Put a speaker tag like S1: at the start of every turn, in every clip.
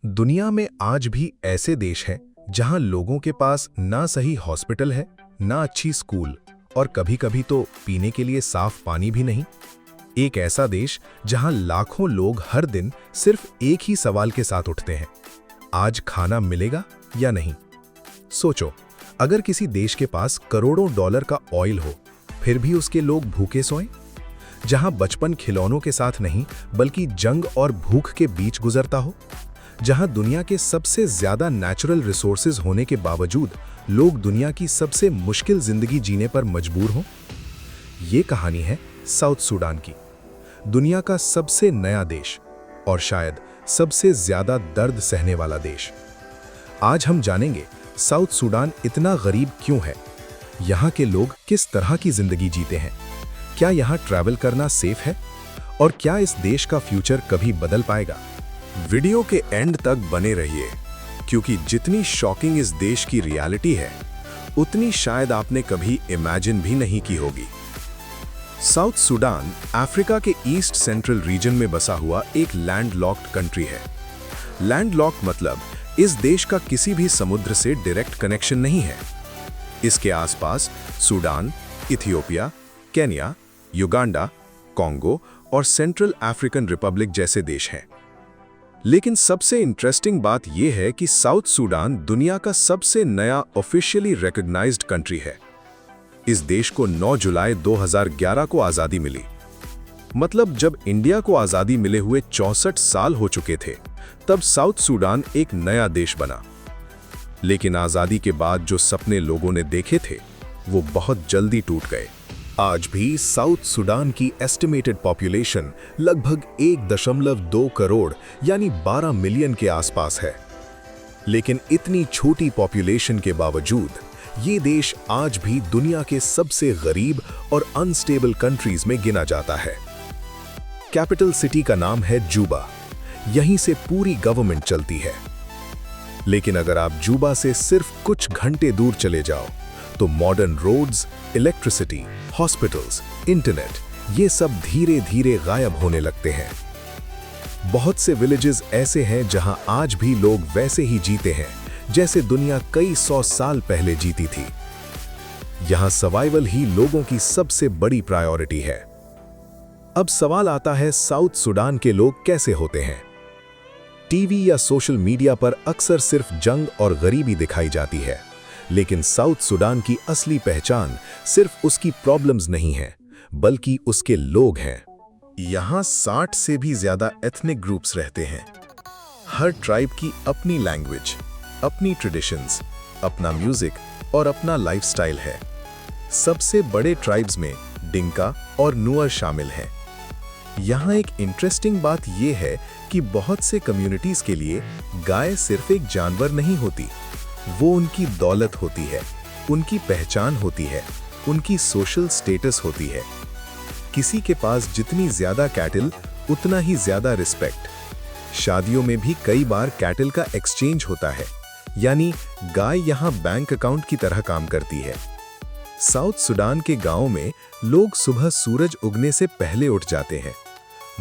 S1: दुनिया में आज भी ऐसे देश हैं जहां लोगों के पास ना सही हॉस्पिटल है, ना अच्छी स्कूल और कभी-कभी तो पीने के लिए साफ पानी भी नहीं। एक ऐसा देश जहां लाखों लोग हर दिन सिर्फ एक ही सवाल के साथ उठते हैं, आज खाना मिलेगा या नहीं। सोचो, अगर किसी देश के पास करोड़ों डॉलर का ऑयल हो, फिर भी उसके लोग भूखे सोएं? जहां बचपन खिलौनों के साथ नहीं बल्कि जंग और भूख के बीच गुजरता हो, जहां दुनिया के सबसे ज्यादा नेचुरल रिसोर्सेज होने के बावजूद लोग दुनिया की सबसे मुश्किल जिंदगी जीने पर मजबूर हों। ये कहानी है साउथ सूडान की, दुनिया का सबसे नया देश और शायद सबसे ज्यादा दर्द सहने वाला देश। आज हम जानेंगे साउथ सूडान इतना गरीब क्यों है, यहाँ के लोग किस तरह की जिंदगी जीते हैं, क्या यहाँ ट्रैवल करना सेफ है और क्या इस देश का फ्यूचर कभी बदल पाएगा। वीडियो के एंड तक बने रहिए, क्योंकि जितनी शॉकिंग इस देश की रियलिटी है, उतनी शायद आपने कभी इमेजिन भी नहीं की होगी। साउथ सूडान अफ्रीका के ईस्ट सेंट्रल रीजन में बसा हुआ एक लैंडलॉक्ड कंट्री है। लैंडलॉक्ड मतलब इस देश का किसी भी समुद्र से डायरेक्ट कनेक्शन नहीं है। इसके आसपास Sudan, Ethiopia, Kenya, Uganda, Congo और सेंट्रल अफ्रीकन रिपब्लिक जैसे देश हैं। लेकिन सबसे इंटरेस्टिंग बात यह है कि साउथ सूडान दुनिया का सबसे नया ऑफिशियली रिकॉग्नाइज्ड कंट्री है। इस देश को 9 जुलाई 2011 को आज़ादी मिली। मतलब जब इंडिया को आज़ादी मिले हुए 64 साल हो चुके थे, तब साउथ सूडान एक नया देश बना। लेकिन आज़ादी के बाद जो सपने लोगों ने देखे थे, वो बहुत जल्दी टूट गए। आज भी साउथ सूडान की एस्टिमेटेड पॉपुलेशन लगभग 1.2 करोड़ यानी 12 मिलियन के आसपास है। लेकिन इतनी छोटी पॉपुलेशन के बावजूद ये देश आज भी दुनिया के सबसे गरीब और अनस्टेबल कंट्रीज में गिना जाता है। कैपिटल सिटी का नाम है जूबा, यहीं से पूरी गवर्नमेंट चलती है। लेकिन अगर आप जूबा से सिर्फ कुछ घंटे दूर चले जाओ, तो modern roads, electricity, hospitals, internet, ये सब धीरे धीरे गायब होने लगते हैं। बहुत से विलेजेस ऐसे हैं जहां आज भी लोग वैसे ही जीते हैं जैसे दुनिया कई 100 साल पहले जीती थी। यहां सर्वाइवल ही लोगों की सबसे बड़ी प्रायोरिटी है। अब सवाल आता है, साउथ सूडान के लोग कैसे होते हैं? टीवी या सोशल मीडिया पर अक्सर सिर्फ जंग और गरीबी दिखाई जाती है, लेकिन साउथ सूडान की असली पहचान सिर्फ उसकी प्रॉब्लम्स नहीं है, बल्कि उसके लोग हैं। यहाँ 60 से भी ज्यादा एथनिक ग्रुप्स रहते हैं। हर ट्राइब की अपनी लैंग्वेज, अपनी ट्रेडिशंस, अपना म्यूजिक और अपना लाइफस्टाइल है। सबसे बड़े ट्राइब्स में डिंका और नुअर शामिल हैं। यहाँ एक इंटरेस्टिंग बात यह है कि बहुत से कम्युनिटीज के लिए गाय सिर्फ एक जानवर नहीं होती, वो उनकी दौलत होती है, उनकी पहचान होती है, उनकी सोशल स्टेटस होती है। किसी के पास जितनी ज्यादा कैटल, उतना ही ज्यादा रिस्पेक्ट। शादियों में भी कई बार कैटल का एक्सचेंज होता है, यानी गाय यहाँ बैंक अकाउंट की तरह काम करती है। साउथ सूडान के गांवों में लोग सुबह सूरज उगने से पहले उठ जाते हैं।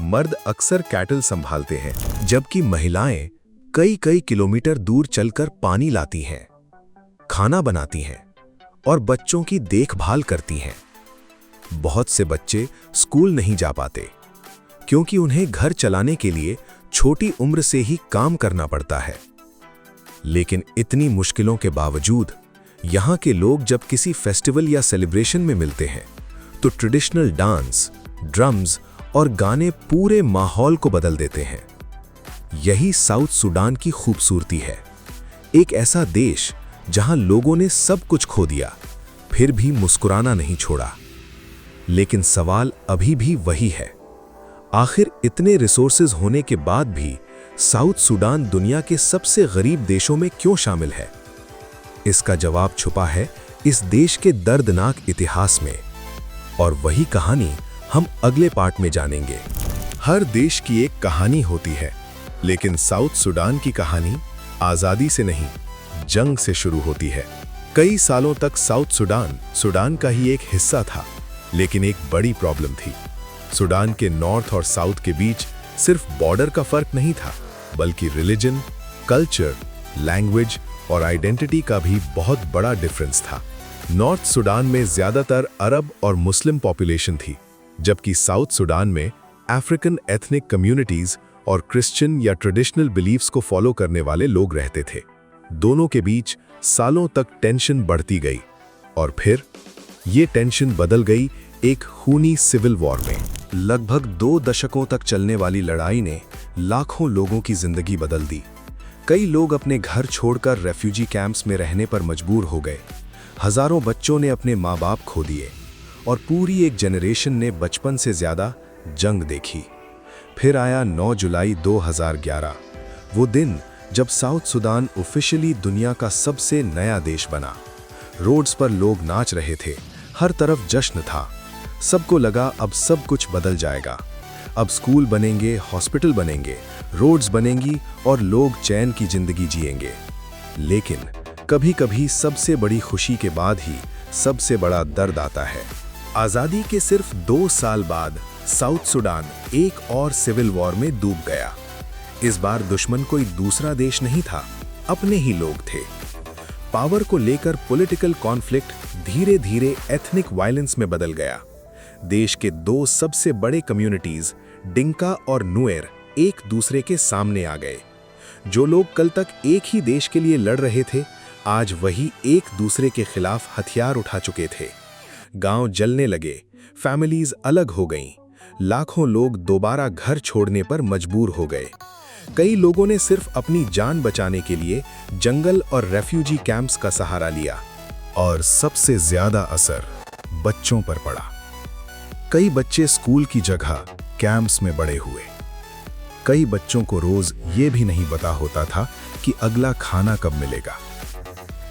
S1: मर्द अक्सर कैटल संभालते हैं, जबकि महिलाएं कई किलोमीटर दूर चलकर पानी लाती हैं, खाना बनाती हैं और बच्चों की देखभाल करती हैं। बहुत से बच्चे स्कूल नहीं जा पाते, क्योंकि उन्हें घर चलाने के लिए छोटी उम्र से ही काम करना पड़ता है। लेकिन इतनी मुश्किलों के बावजूद यहाँ के लोग जब किसी फेस्टिवल या सेलिब्रेशन में मिलते हैं, तो ट्रेडिशनल डांस, ड्रम्स और गाने पूरे माहौल को बदल देते हैं। यही साउथ सूडान की खूबसूरती है। एक ऐसा देश जहां लोगों ने सब कुछ खो दिया, फिर भी मुस्कुराना नहीं छोड़ा। लेकिन सवाल अभी भी वही है, आखिर इतने रिसोर्सेज होने के बाद भी साउथ सूडान दुनिया के सबसे गरीब देशों में क्यों शामिल है? इसका जवाब छुपा है इस देश के दर्दनाक इतिहास में, और वही कहानी हम अगले पार्ट में जानेंगे। हर देश की एक कहानी होती है, लेकिन साउथ सूडान की कहानी आज़ादी से नहीं, जंग से शुरू होती है। कई सालों तक साउथ सूडान का ही एक हिस्सा था, लेकिन एक बड़ी प्रॉब्लम थी। सूडान के नॉर्थ और साउथ के बीच सिर्फ बॉर्डर का फर्क नहीं था, बल्कि रिलीजन, कल्चर, लैंग्वेज और आइडेंटिटी का भी बहुत बड़ा डिफरेंस था। नॉर्थ सुडान में ज़्यादातर अरब और मुस्लिम पॉपुलेशन थी, जबकि साउथ सुडान में अफ्रीकन एथनिक कम्युनिटीज़ और क्रिश्चियन या ट्रेडिशनल बिलीफ्स को फॉलो करने वाले लोग रहते थे। दोनों के बीच सालों तक टेंशन बढ़ती गई और फिर ये टेंशन बदल गई एक खूनी सिविल वॉर में। लगभग 2 दशकों तक चलने वाली लड़ाई ने लाखों लोगों की जिंदगी बदल दी। कई लोग अपने घर छोड़कर रेफ्यूजी कैंप्स में रहने पर मजबूर हो गए। हजारों बच्चों ने अपने माँ बाप खो दिए और पूरी एक जनरेशन ने बचपन से ज़्यादा जंग देखी। फिर आया 9 जुलाई 2011, वो दिन जब साउथ सुडान ऑफिशियली दुनिया का सबसे नया देश बना। रोड्स पर लोग नाच रहे थे, हर तरफ जश्न था। सबको लगा अब सब कुछ बदल जाएगा। अब स्कूल बनेंगे, हॉस्पिटल बनेंगे, रोड्स बनेंगी और लोग चैन की जिंदगी जिएंगे। लेकिन कभी-कभी सबसे बड़ी खुशी के बाद ही सबसे बड़ा दर्द आता है। आज़ादी के सिर्फ 2 साल बाद साउथ सुडान एक और सिविल वॉर में डूब गया। इस बार दुश्मन कोई दूसरा देश नहीं था, अपने ही लोग थे। पावर को लेकर पॉलिटिकल कॉन्फ्लिक्ट धीरे-धीरे एथनिक वायलेंस में बदल गया। देश के 2 सबसे बड़े कम्युनिटीज, डिंका और नुएर, एक दूसरे के सामने आ गए। जो लोग कल तक एक ही देश के लिए लड़ रहे थे, आज वही एक दूसरे के खिलाफ हथियार उठा चुके थे। गांव जलने लगे, फैमिलीज अलग हो गईं, लाखों लोग दोबारा घर छोड़ने पर मजबूर हो गए। कई लोगों ने सिर्फ अपनी जान बचाने के लिए जंगल और रेफ्यूजी कैंप्स का सहारा लिया। और सबसे ज्यादा असर बच्चों पर पड़ा। कई बच्चे स्कूल की जगह कैंप्स में बड़े हुए। कई बच्चों को रोज ये भी नहीं पता होता था कि अगला खाना कब मिलेगा।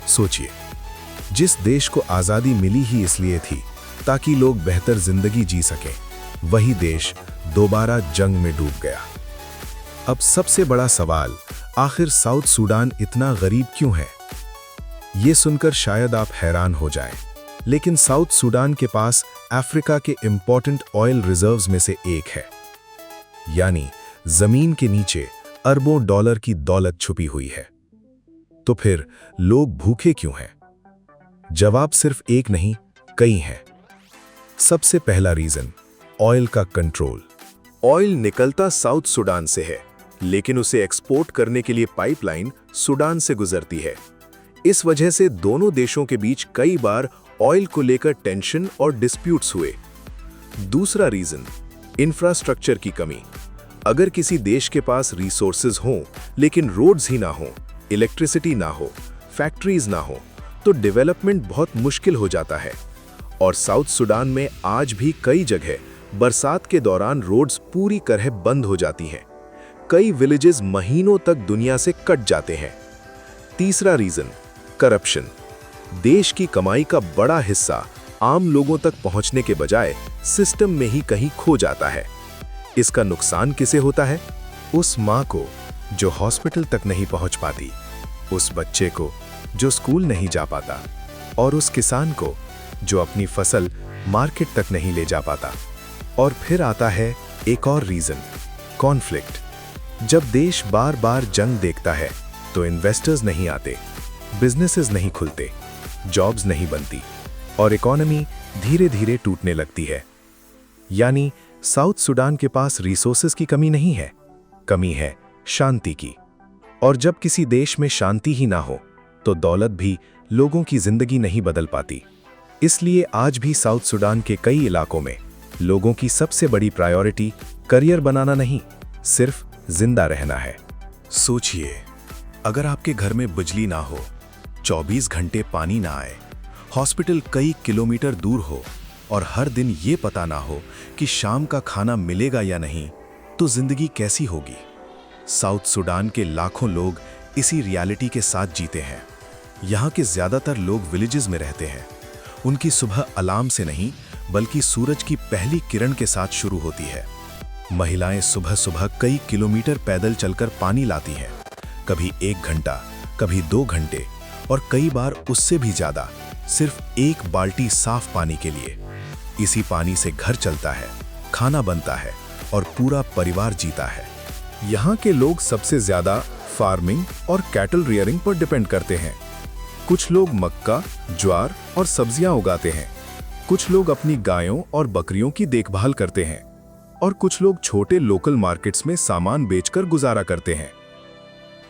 S1: सोचिए, जिस देश को आज़ादी मिली ही इसलिए थी ताकि लोग बेहतर जिंदगी जी सकें, वही देश दोबारा जंग में डूब गया। अब सबसे बड़ा सवाल, आखिर साउथ सुडान इतना गरीब क्यों है? ये सुनकर शायद आप हैरान हो जाएं, लेकिन साउथ सुडान के पास अफ्रीका के इंपॉर्टेंट ऑयल रिजर्व्स में से एक है। यानी जमीन के नीचे अरबों डॉलर की दौलत छुपी हुई है। तो फिर लोग भूखे क्यों हैं? जवाब सिर्फ एक नहीं, कई हैं। सबसे पहला रीजन, ऑयल का कंट्रोल। ऑयल निकलता साउथ सुडान से है, लेकिन उसे एक्सपोर्ट करने के लिए पाइपलाइन सुडान से गुजरती है। इस वजह से दोनों देशों के बीच कई बार ऑयल को लेकर टेंशन और डिस्प्यूट्स हुए। दूसरा रीजन, इंफ्रास्ट्रक्चर की कमी। अगर किसी देश के पास रिसोर्सेज हों लेकिन रोड्स ही ना हो, इलेक्ट्रिसिटी ना हो, फैक्ट्रीज ना हो, तो डेवलपमेंट बहुत मुश्किल हो जाता है। और साउथ सुडान में आज भी कई जगह बरसात के दौरान रोड्स पूरी तरह बंद हो जाती हैं। कई विलेजेस महीनों तक दुनिया से कट जाते हैं। तीसरा रीजन, करप्शन। देश की कमाई का बड़ा हिस्सा आम लोगों तक पहुंचने के बजाय सिस्टम में ही कहीं खो जाता है। इसका नुकसान किसे होता है? उस माँ को जो हॉस्पिटल तक नहीं पहुंच पाती, उस बच्चे को जो स्कूल नहीं जा पाता, और उस किसान को जो अपनी फसल मार्केट तक नहीं ले जा पाता। और फिर आता है एक और रीजन, कॉन्फ्लिक्ट। जब देश बार बार जंग देखता है तो इन्वेस्टर्स नहीं आते, बिजनेसेस नहीं खुलते, जॉब्स नहीं बनती और इकोनॉमी धीरे धीरे टूटने लगती है। यानी साउथ सुडान के पास रिसोर्सेज की कमी नहीं है, कमी है शांति की। और जब किसी देश में शांति ही ना हो तो दौलत भी लोगों की जिंदगी नहीं बदल पाती। इसलिए आज भी साउथ सुडान के कई इलाकों में लोगों की सबसे बड़ी प्रायोरिटी करियर बनाना नहीं, सिर्फ जिंदा रहना है। सोचिए, अगर आपके घर में बिजली ना हो, 24 घंटे पानी ना आए, हॉस्पिटल कई किलोमीटर दूर हो और हर दिन ये पता ना हो कि शाम का खाना मिलेगा या नहीं, तो जिंदगी कैसी होगी? साउथ सुडान के लाखों लोग इसी रियलिटी के साथ जीते हैं। यहाँ के ज्यादातर लोग विलेजेस में रहते हैं। उनकी सुबह अलार्म से नहीं बल्कि सूरज की पहली किरण के साथ शुरू होती है। महिलाएं सुबह सुबह कई किलोमीटर पैदल चलकर पानी लाती हैं, कभी 1 घंटा, कभी 2 घंटे और कई बार उससे भी ज्यादा, सिर्फ 1 बाल्टी साफ पानी के लिए। इसी पानी से घर चलता है, खाना बनता है और पूरा परिवार जीता है। यहाँ के लोग सबसे ज्यादा फार्मिंग और कैटल रियरिंग पर डिपेंड करते हैं। कुछ लोग मक्का, ज्वार और सब्जियां उगाते हैं। कुछ लोग अपनी गायों और बकरियों की देखभाल करते हैं और कुछ लोग छोटे लोकल मार्केट्स में सामान बेचकर गुजारा करते हैं।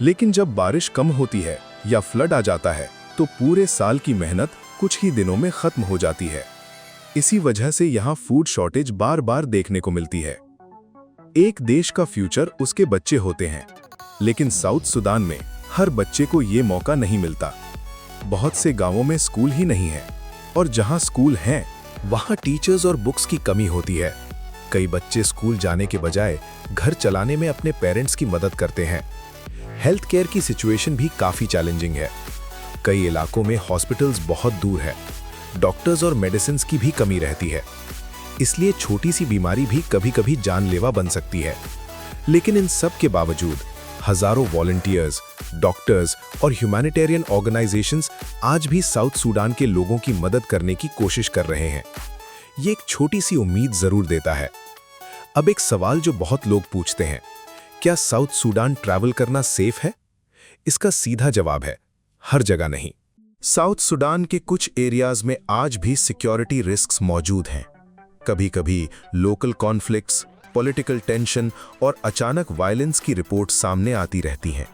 S1: लेकिन जब बारिश कम होती है या फ्लड आ जाता है तो पूरे साल की मेहनत कुछ ही दिनों में खत्म हो जाती है। इसी वजह से यहाँ फूड शॉर्टेज बार बार देखने को मिलती है। एक देश का फ्यूचर उसके बच्चे होते हैं, लेकिन साउथ सुडान में हर बच्चे को ये मौका नहीं मिलता। बहुत से गांवों में स्कूल ही नहीं है और जहां स्कूल हैं, वहां टीचर्स और बुक्स की कमी होती है। कई बच्चे स्कूल जाने के बजाय घर चलाने में अपने पेरेंट्स की मदद करते हैं। हेल्थ केयर की सिचुएशन भी काफ़ी चैलेंजिंग है। कई इलाकों में हॉस्पिटल्स बहुत दूर है, डॉक्टर्स और मेडिसिन्स की भी कमी रहती है, इसलिए छोटी सी बीमारी भी कभी कभी जानलेवा बन सकती है। लेकिन इन सब के बावजूद हजारों वॉलंटियर्स, डॉक्टर्स और ह्यूमैनिटेरियन ऑर्गेनाइजेशंस आज भी साउथ सूडान के लोगों की मदद करने की कोशिश कर रहे हैं। ये एक छोटी सी उम्मीद जरूर देता है। अब एक सवाल जो बहुत लोग पूछते हैं, क्या साउथ सूडान ट्रैवल करना सेफ है? इसका सीधा जवाब है, हर जगह नहीं। साउथ सूडान के कुछ एरियाज में आज भी सिक्योरिटी रिस्क्स मौजूद हैं। कभी-कभी लोकल कॉन्फ्लिक्ट्स, पॉलिटिकल टेंशन और अचानक वायलेंस की रिपोर्ट सामने आती रहती हैं।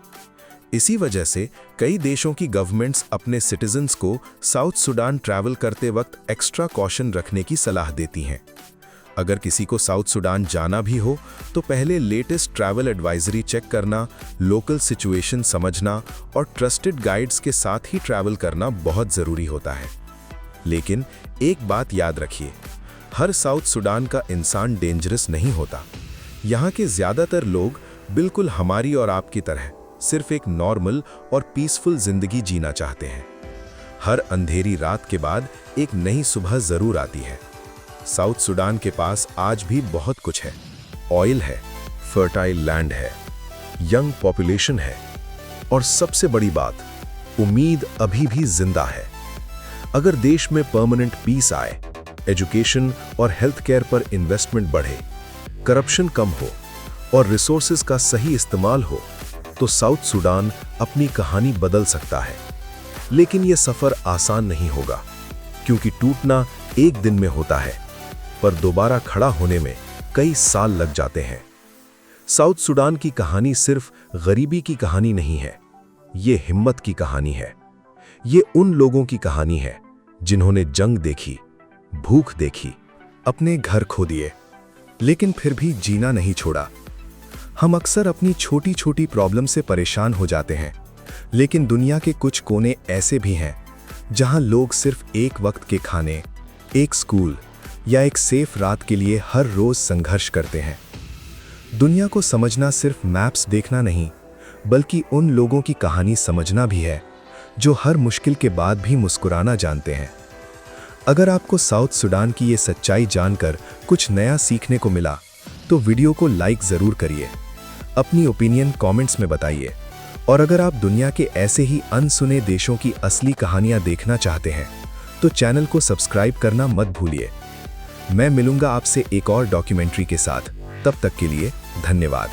S1: इसी वजह से कई देशों की गवर्नमेंट्स अपने सिटीजन्स को साउथ सूडान ट्रैवल करते वक्त एक्स्ट्रा कॉशन रखने की सलाह देती हैं। अगर किसी को साउथ सूडान जाना भी हो तो पहले लेटेस्ट ट्रैवल एडवाइजरी चेक करना, लोकल सिचुएशन समझना और ट्रस्टेड गाइड्स के साथ ही ट्रैवल करना बहुत ज़रूरी होता है। लेकिन एक बात याद रखिए, हर साउथ सूडान का इंसान डेंजरस नहीं होता। यहाँ के ज़्यादातर लोग बिल्कुल हमारी और आपकी तरह सिर्फ एक नॉर्मल और पीसफुल जिंदगी जीना चाहते हैं। हर अंधेरी रात के बाद एक नई सुबह ज़रूर आती है। साउथ सूडान के पास आज भी बहुत कुछ है। ऑयल है, फर्टाइल लैंड है, यंग पॉपुलेशन है और सबसे बड़ी बात, उम्मीद अभी भी जिंदा है। अगर देश में परमानेंट पीस आए, एजुकेशन और हेल्थ केयर पर इन्वेस्टमेंट बढ़े, करप्शन कम हो और रिसोर्सेज का सही इस्तेमाल हो, तो साउथ सूडान अपनी कहानी बदल सकता है। लेकिन यह सफर आसान नहीं होगा, क्योंकि टूटना एक दिन में होता है, पर दोबारा खड़ा होने में कई साल लग जाते हैं। साउथ सूडान की कहानी सिर्फ गरीबी की कहानी नहीं है, ये हिम्मत की कहानी है। ये उन लोगों की कहानी है जिन्होंने जंग देखी, भूख देखी, अपने घर खो दिए, लेकिन फिर भी जीना नहीं छोड़ा। हम अक्सर अपनी छोटी छोटी प्रॉब्लम से परेशान हो जाते हैं, लेकिन दुनिया के कुछ कोने ऐसे भी हैं जहां लोग सिर्फ एक वक्त के खाने, एक स्कूल या एक सेफ रात के लिए हर रोज संघर्ष करते हैं। दुनिया को समझना सिर्फ मैप्स देखना नहीं, बल्कि उन लोगों की कहानी समझना भी है जो हर मुश्किल के बाद भी मुस्कुराना जानते हैं। अगर आपको साउथ सूडान की ये सच्चाई जानकर कुछ नया सीखने को मिला तो वीडियो को लाइक ज़रूर करिए, अपनी ओपिनियन कमेंट्स में बताइए और अगर आप दुनिया के ऐसे ही अनसुने देशों की असली कहानियां देखना चाहते हैं तो चैनल को सब्सक्राइब करना मत भूलिए। मैं मिलूंगा आपसे एक और डॉक्यूमेंट्री के साथ, तब तक के लिए धन्यवाद।